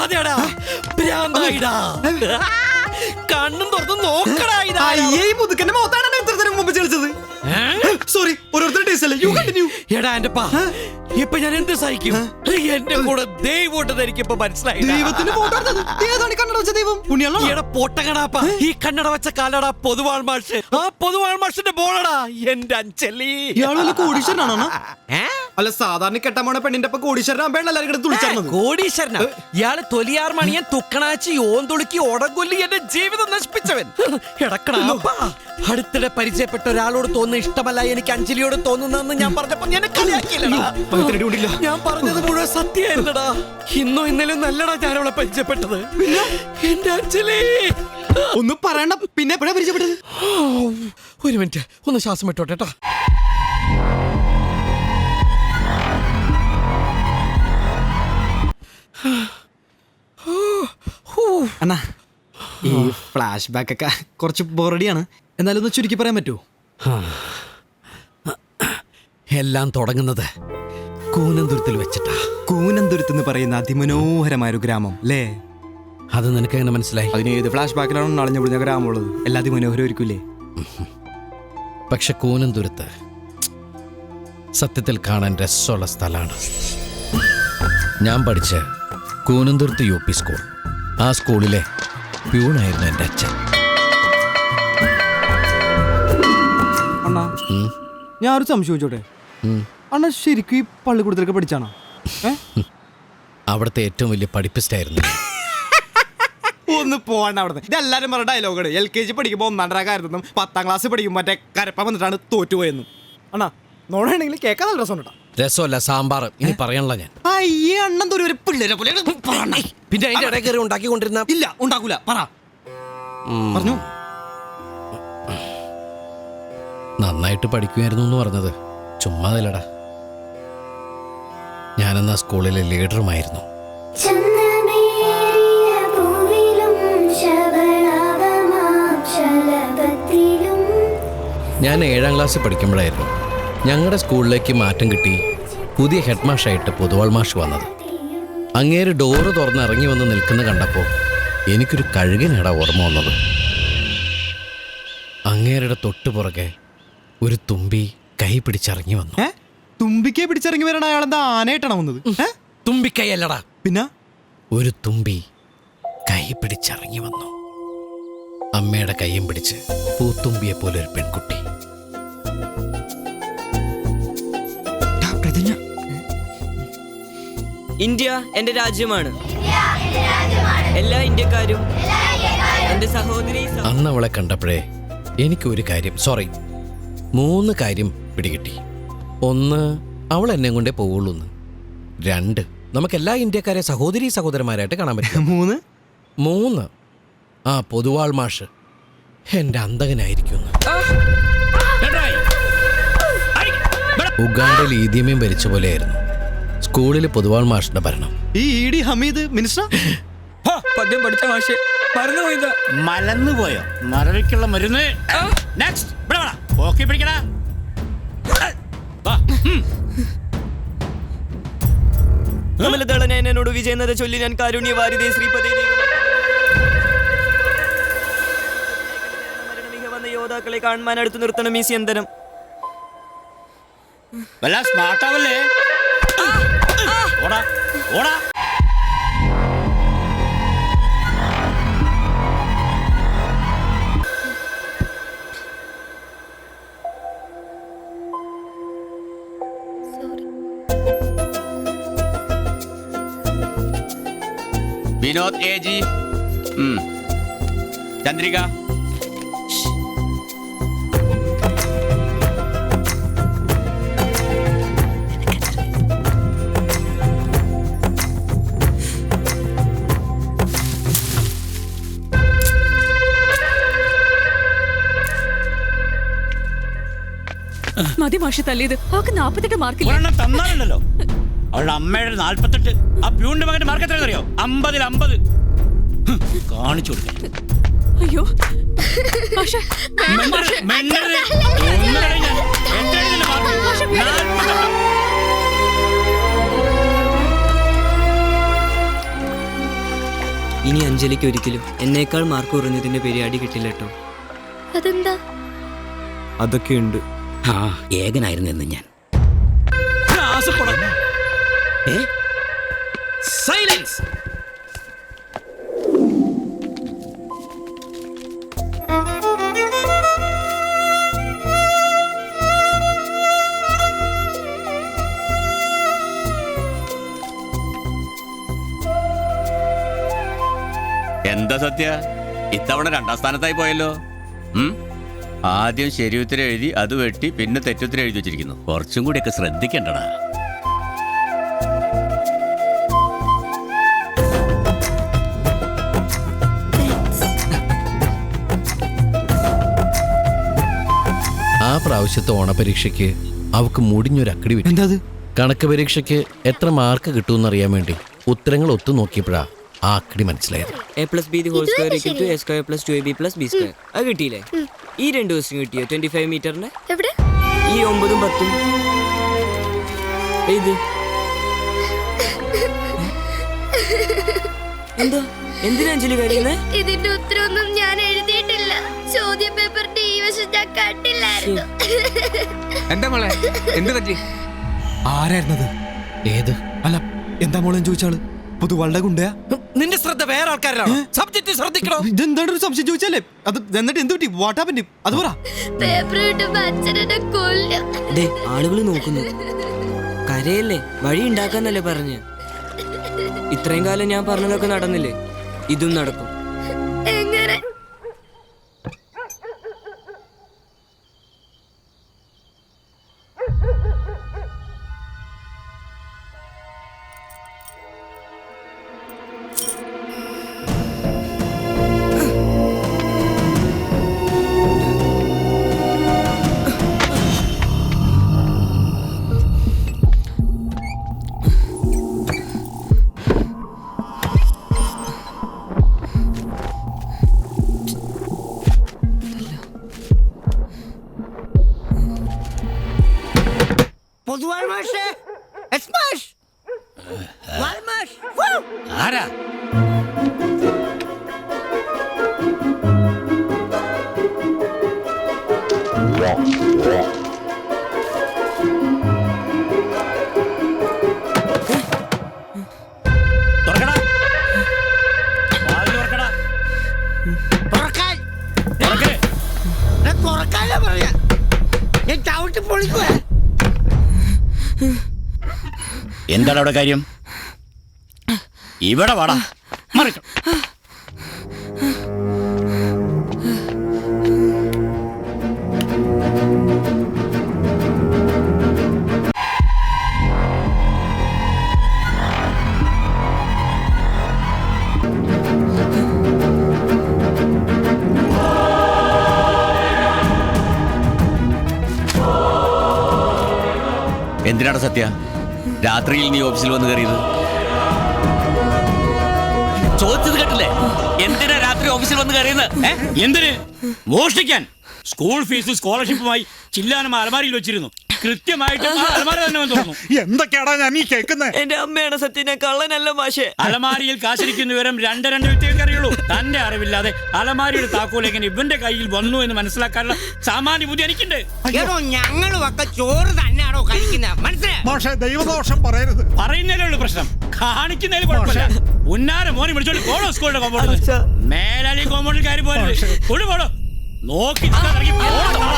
അതെടാ ഭ്രാന്തായിടാ. കണ്ണും തുറന്ന് നോക്കടാ. മുതുക്കന്റെ മുഖത്താണ് ഇത്രത്തിനും മുമ്പ് ചളിച്ചത്. സോറി, ഓരോരുത്തരുടെ ടേസ്റ്റല്ലേ. You continue. എടാ എന്റെ പാ, ഇപ്പൊ ഞാൻ എന്ത് സഹിക്കും? എന്റെ കൂടെ ദൈവം എനിക്കിപ്പോ മനസ്സിലായി. ദൈവത്തിന് കണ്ണട വെച്ച ദൈവം എടാ പൊട്ടകടാപ്പാ, ഈ കണ്ണട വെച്ച കാലടാ പൊതുവാൾ മാഷ്. ആ പൊതുവാൾ മാഷിന്റെ ബോളടാ എന്റെ അഞ്ചലി. ഇയാള് കോടീശ്വരനാണോ? അല്ല, സാധാരണ കെട്ടാമോണ പെണ്ണിന്റെ ഒപ്പം കോടീശ്വരനാകുമ്പോൾ എല്ലാവരും തുളിച്ചത്. കോടീശ്വരനാ ഇയാള്? തൊലിയാർ മണിയൻ, തുക്കണാച്ചി, ഓന്തുളുക്കി, ഓടക്കൊല്ലി എന്റെ ജീവിതം നശിപ്പിച്ചവൻ. എടക്കടാപ്പാ, അടുത്തിടെ പരിചയപ്പെട്ട ഒരാളോട് തോന്നുന്ന ഇഷ്ടമല്ല എനിക്ക് അഞ്ജലിയോട് തോന്നുന്നതെന്ന് ഞാൻ പറഞ്ഞപ്പോ ഞാൻ കളിയാക്കിയില്ലടാ. ഞാൻ പറഞ്ഞത് മുഴുവൻ സത്യമായിരുന്നടാ. ഇന്നോ ഇന്നലെ നല്ലടാ ഞാൻ അവളെ പരിചയപ്പെട്ടത്. എന്റെ അഞ്ജലി ഒന്നും പറയണ്ട. പിന്നെ എപ്പോഴാ പരിചയപ്പെട്ടത്? ഒരു മിനിറ്റ്, ഒന്ന് ശ്വാസം വിട്ടോട്ടെട്ടാ. അണ്ണാ, ഈ ഫ്ലാഷ് ബാക്ക് ഒക്കെ കുറച്ച് ബോറടിയാണ്. എന്നാലും ഒന്ന് ചുരുക്കി പറയാൻ പറ്റുമോ? എല്ലാം തുടങ്ങുന്നത് കൂനന്തുരത്തിൽ വെച്ചിട്ടാ. കൂനന്തുരത്ത് എന്ന് പറയുന്ന അതിമനോഹരമായ ഒരു ഗ്രാമം അല്ലേ? അത് നിനക്ക് എങ്ങനെ മനസ്സിലായി? അതിന് ഏത് ഫ്ലാഷ് ബാക്കിലാണ് നളഞ്ഞു പൊളിഞ്ഞ ഗ്രാമമുള്ളത്? എല്ലാ അതിമനോഹരമായിരിക്കൂലേ? പക്ഷെ കൂനന്തുരത്ത് സത്യത്തിൽ കാണാൻ രസമുള്ള സ്ഥലമാണ്. ഞാൻ പഠിച്ച കൂനന്തുരത്ത് UP സ്കൂൾ, ആ സ്കൂളിലെ പ്യൂണായിരുന്നു എൻ്റെ അച്ഛൻ. അണ്ണാ, ഞാൻ ഒരു സംശയം ചോട്ടെ. അണ്ണാ ശരിക്കും ഈ പള്ളിക്കൂടത്തിലൊക്കെ പഠിച്ചാണോ? അവിടുത്തെ ഏറ്റവും വലിയ പഠിപ്പിസ്റ്റായിരുന്നു. ഒന്ന് പോകണ്ട അവിടെ. ഇതെല്ലാരും പറഞ്ഞ ഡയലോഗാണ്. LKG പഠിക്കുമ്പോൾ 1ാം റാങ്കായിരുന്നു, 10ാം ക്ലാസ് പഠിക്കുമ്പോൾ മറ്റേ കരപ്പ വന്നിട്ടാണ് തോറ്റുപോയെന്നും. അണ്ണാ, നോടാണെങ്കിൽ കേൾക്കാൻ നല്ല രസമുണ്ട്. രസമല്ല, സാമ്പാർ. ഇനി പറയാനുള്ള ഞാൻ അയ്യേ അണ്ണൻ തോന്നി ഒരു പിള്ളേരെ പോലെ. പിന്നെ അതിന്റെ ഇടയിൽ കയറി ഉണ്ടാക്കിക്കൊണ്ടിരുന്ന ഇല്ല, ഉണ്ടാക്കൂല. പറഞ്ഞു. നന്നായിട്ട് പഠിക്കുമായിരുന്നു എന്ന് പറഞ്ഞത് ചുമ്മാതല്ലടാ. ഞാനെന്നാ സ്കൂളിലെ ലീഡറുമായിരുന്നു. ഞാൻ 7ാം ക്ലാസ്സിൽ പഠിക്കുമ്പോഴായിരുന്നു ഞങ്ങളുടെ സ്കൂളിലേക്ക് മാറ്റം കിട്ടി പുതിയ ഹെഡ് മാഷായിട്ട് പൊതുവാൾ മാഷ് വന്നത്. അങ്ങേര് ഡോറ് തുറന്ന് ഇറങ്ങി വന്ന് നിൽക്കുന്ന കണ്ടപ്പോൾ എനിക്കൊരു കഴുകനാടാ ഓർമ്മ വന്നത്. അങ്ങേരുടെ തൊട്ടുപുറകെ ഒരു തുമ്പി കൈ പിടിച്ചിറങ്ങി വന്നു. തുമ്പിക്കെ പിടിച്ചിറങ്ങി വരണ അയാളെന്താ ആനയായിട്ടാണ് വന്നത്? തുമ്പിക്കൈ അല്ലടാ, പിന്നെ ഒരു തുമ്പി കൈ പിടിച്ചിറങ്ങി വന്നു. അമ്മയുടെ കൈയും പിടിച്ച് പൂത്തുമ്പിയെ പോലെ ഒരു പെൺകുട്ടി. ഇന്ത്യ എന്റെ രാജ്യമാണ്. എല്ലാ ഇന്ത്യക്കാരും എന്റെ സഹോദരി. അന്ന് അവളെ കണ്ടപ്പോഴേ എനിക്ക് ഒരു കാര്യം, 3 കാര്യം പിടികിട്ടി. 1, അവൾ എന്നെ കൊണ്ടേ പോവുള്ളൂ. 2, നമുക്കെല്ലാ ഇന്ത്യക്കാരെ സഹോദരന്മാരായിട്ട് കാണാൻ പറ്റും. 3, ആ പൊതുവാൾ മാഷ് എന്റെ അന്തകനായിരിക്കും. ഉഗാണ്ടയിൽ ഈദിയമേം ഭരിച്ച പോലെയായിരുന്നു സ്കൂളിൽ പൊതുവാൾ മാഷിന്റെ ഭരണം. ഈ ഇഡി ഹമീദ് മിനിസ്റ്റർ പദ്യം പഠിച്ച മാഷ് മറന്നുപോയത്. മലന്നുപോയോ? മറവിക്കുള്ള മരുന്ന്. എന്നോട് വിജയനത ചൊല്ലി ഞാൻ കാരുണ്യവാരിതേ ശ്രീപതി വന്ന യോദ്ധാക്കളെ കാണാൻ അടുത്ത് നിർത്തണം ഈ സ്യന്തനം. സ്മാർട്ടാവല്ലേ? ഓടാ ഓടാ. വിനോദ് AG, ചന്ദ്രിക. മതി മാഷി തല്ലിയത്. അവർക്ക് 48 മാർക്കില്ല. തന്നാലുണ്ടല്ലോ. അവളുടെ അമ്മയുടെ 48. ആ പ്യൂണിന്റെ മകന്റെ മാർക്ക് എത്രയാണെന്ന് അറിയോ? 50-ൽ 50. കാണിച്ചു കൊടുക്കാം. അയ്യോ മാർക്ക് ഇനി അഞ്ജലിക്ക് ഒരിക്കലും എന്നേക്കാൾ മാർക്ക് കുറഞ്ഞതിന്റെ പേര് അടി കിട്ടില്ല കേട്ടോ. അതെന്താ? അതൊക്കെയുണ്ട്. ആ ഏകനായിരുന്നു എന്ന് ഞാൻ. സൈലൻസ്. എന്താ സത്യ, ഇത്തവണ 2ാം സ്ഥാനത്തായി പോയല്ലോ. ആദ്യം ശരി ഉത്തരം എഴുതി അത് വെട്ടി പിന്നെ തെറ്റുത്തരം എഴുതി വെച്ചിരിക്കുന്നു. കുറച്ചും കൂടിയൊക്കെ ശ്രദ്ധിക്കണ്ടടാ. ആ പ്രാവശ്യത്തെ ഓണപരീക്ഷയ്ക്ക് അവക്ക് മുടിഞ്ഞൊരു അക്കടി വിട്ടു. എന്താ? കണക്ക് പരീക്ഷയ്ക്ക് എത്ര മാർക്ക് കിട്ടുമെന്നറിയാൻ വേണ്ടി ഉത്തരങ്ങൾ ഒത്തു നോക്കിയപ്പോഴാ ആ അക്കടി മനസ്സിലായത്. a+b² അത് കിട്ടിയില്ലേ? ഈ 2 ദിവസം കിട്ടിയോ 25 മീറ്ററിന്റെ? എവിടെ? ഈ 9ഉം 10ഉം. ഇത് എന്താ? എന്തിനാ അഞ്ജലി കരയുന്നേ? ഇതിന്റെ ഉത്തരവൊന്നും ഞാൻ എഴുതിയിട്ടില്ല. ചോദ്യ പേപ്പറിന്റെ ഈ വശം ഞാൻ കണ്ടില്ലായിരുന്നു. എന്താ മോളെ, എന്ത് പറ്റി? ആരായിരുന്നത്? ഏത്? അല്ല, എന്താ മോളെ ചോദിച്ചാള്? പൊതുവാളുടെ ഗുണ്ടയാ? നിന്റെ ശ്രദ്ധ വേറെ ആൾക്കാരാണ്. സബ്ജക്റ്റ് ശ്രദ്ധിക്കണോ? ഇതെന്താണ് ഒരു സംശയം ചോദിച്ചാലേ? അത് എന്നിട്ട് എന്ത് പറ്റി? What happened? അത് പറ. പേപ്പർ കിട്ടുമ്പോ അച്ഛനെ കൊല്ലും. ആളുകൾ നോക്കുന്നു. കരയല്ലേ, വഴി ഉണ്ടാക്കാന്നല്ലേ പറഞ്ഞ്. ഇത്രയും കാലം ഞാൻ പറഞ്ഞതൊക്കെ നടന്നില്ലേ? ഇതും നടക്കും. എങ്ങനെ? ആരാ? തുറക്കടാ. വാതിൽ തുറക്കടാ. തുറക്ക്. എന്താണ് അവിടെ കാര്യം? ഇവിടെ വാടാ. മറിക്കും. എന്തിനാണ് സത്യ രാത്രിയിൽ നീ ഓഫീസിൽ വന്ന് കയറിയത്? ചോദിച്ചത് കേട്ടില്ലേ? എന്തിനാ രാത്രി ഓഫീസിൽ വന്ന് കയറിയത്? എന്തിന്? മോഷ്ടിക്കാൻ. സ്കൂൾ ഫീസ് സ്കോളർഷിപ്പുമായി ചില്ലാനം അലമാരിയിൽ വെച്ചിരുന്നു. കൃത്യമായിട്ട് ആ അലമാര തന്നെ തോന്നുന്നു. എന്തൊക്കെയാടാ ഞാൻ ഈ കേൾക്കുന്നത്? എന്റെ അമ്മയാണ് സത്യം, ഞാൻ കള്ളനല്ല മാഷേ. അലമാരിയിൽ കാശിരിക്കുന്ന വിവരം രണ്ട് വ്യക്തികൾക്ക് അറിയുള്ളൂ. തന്റെ അറിവില്ലാതെ അലമാരിയുടെ താക്കോൽ എങ്ങനെ ഇവന്റെ കയ്യിൽ വന്നു എന്ന് മനസ്സിലാക്കാനുള്ള സാമാന്യ ബുദ്ധി എനിക്കുണ്ട്. ഞങ്ങളുമൊക്കെ ചോറ് തന്നെയാണോ കഴിക്കുന്നത്? മനസ്സിലായി? പക്ഷേ ദൈവദോഷം പറയരുത്. പറയുന്നതിലേ ഉള്ളൂ പ്രശ്നം, കാണിക്കുന്നതിൽ കുഴപ്പമില്ല. ഉന്നാര മോനെ വിളിച്ചോണ്ട് പോണോ സ്കൂളിന്റെ കോമ്പൗണ്ടിൽ? മേലാലി കോമ്പൗണ്ടിൽ കയറി പോരുത്. കൊണ്ടുപോടോ. നോക്കി ഇറങ്ങി പോണോ.